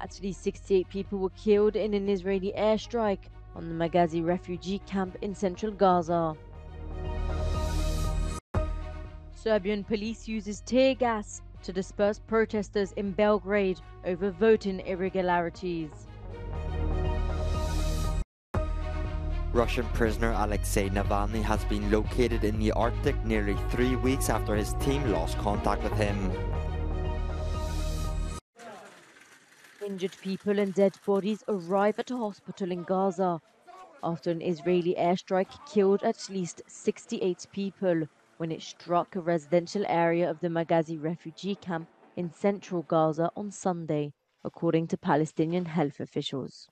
At least 68 people were killed in an Israeli airstrike on the Maghazi refugee camp in central Gaza. Serbian police uses tear gas to disperse protesters in Belgrade over voting irregularities. Russian prisoner Alexei Navalny has been located in the Arctic nearly 3 weeks after his team lost contact with him. Injured people and dead bodies arrive at a hospital in Gaza after an Israeli airstrike killed at least 68 people when it struck a residential area of the Maghazi refugee camp in central Gaza on Sunday, according to Palestinian health officials.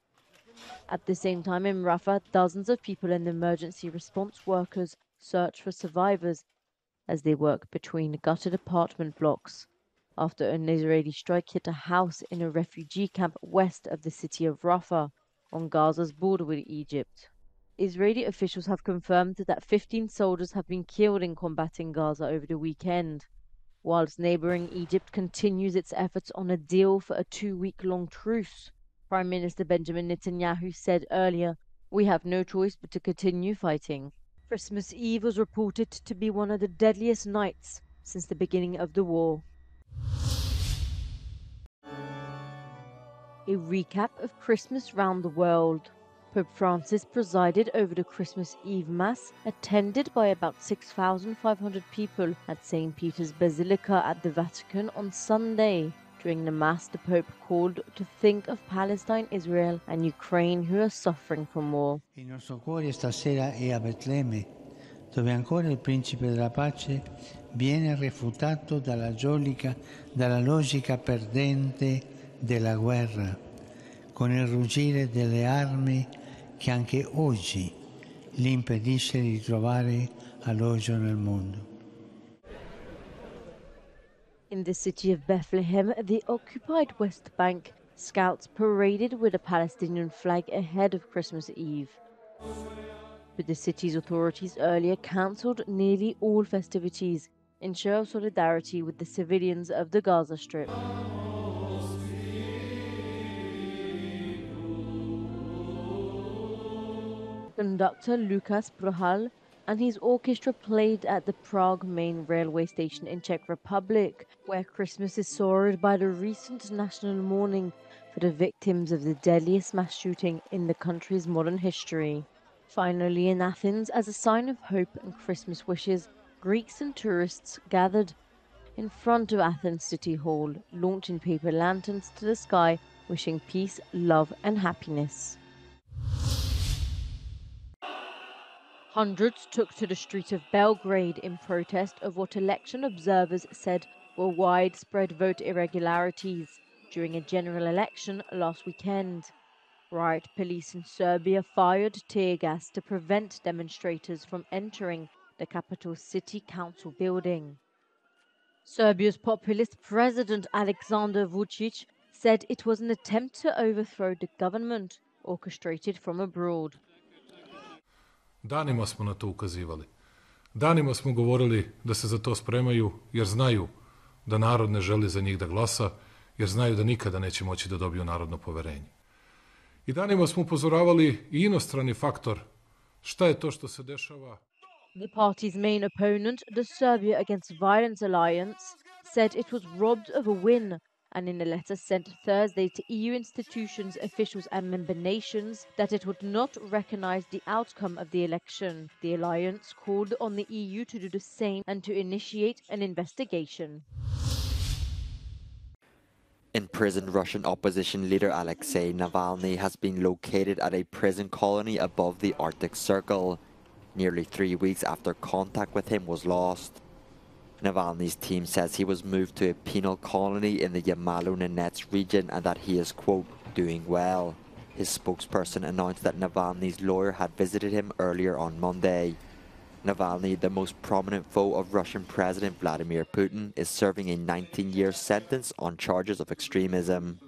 At the same time in Rafah, dozens of people and emergency response workers search for survivors as they work between gutted apartment blocks after an Israeli strike hit a house in a refugee camp west of the city of Rafah on Gaza's border with Egypt. Israeli officials have confirmed that 15 soldiers have been killed in combat in Gaza over the weekend, whilst neighboring Egypt continues its efforts on a deal for a 2-week-long truce. Prime Minister Benjamin Netanyahu said earlier, "We have no choice but to continue fighting." Christmas Eve was reported to be one of the deadliest nights since the beginning of the war. A recap of Christmas round the world. Pope Francis presided over the Christmas Eve Mass, attended by about 6,500 people at St. Peter's Basilica at the Vatican on Sunday. During the Mass, the Pope called to think of Palestine, Israel, and Ukraine who are suffering from war. Il nostro cuore stasera è a Betlemme, dove ancora il principe della pace viene refutato dalla logica perdente della guerra, con il ruggire delle armi che anche oggi gli impedisce di trovare alloggio nel mondo. In the city of Bethlehem, the occupied West Bank, scouts paraded with a Palestinian flag ahead of Christmas Eve. But the city's authorities earlier cancelled nearly all festivities in show of solidarity with the civilians of the Gaza Strip. Conductor Lukas Prohal and his orchestra played at the Prague main railway station in Czech Republic, where Christmas is sorrowed by the recent national mourning for the victims of the deadliest mass shooting in the country's modern history. Finally, in Athens, as a sign of hope and Christmas wishes, Greeks and tourists gathered in front of Athens City Hall, launching paper lanterns to the sky, wishing peace, love and happiness. Hundreds took to the streets of Belgrade in protest of what election observers said were widespread vote irregularities during a general election last weekend. Riot police in Serbia fired tear gas to prevent demonstrators from entering the capital's city council building. Serbia's populist president Aleksandar Vučić said it was an attempt to overthrow the government, orchestrated from abroad. Danima smo na to ukazivali. Danima smo govorili da se za to spremaju, jer znaju da narod ne želi za njih da glasa, jer znaju da nikada neće moći da dobiju narodno poverenje. I danima smo upozoravali i inostrani faktor. Šta je to što se dešava? The party's main opponent, the Serbia Against Violence Alliance, said it was robbed of a win, and in a letter sent Thursday to EU institutions, officials and member nations that it would not recognize the outcome of the election. The alliance called on the EU to do the same and to initiate an investigation. Imprisoned Russian opposition leader Alexei Navalny has been located at a prison colony above the Arctic Circle, nearly 3 weeks after contact with him was lost. Navalny's team says he was moved to a penal colony in the Yamalo-Nenets region and that he is, quote, doing well. His spokesperson announced that Navalny's lawyer had visited him earlier on Monday. Navalny, the most prominent foe of Russian President Vladimir Putin, is serving a 19-year sentence on charges of extremism.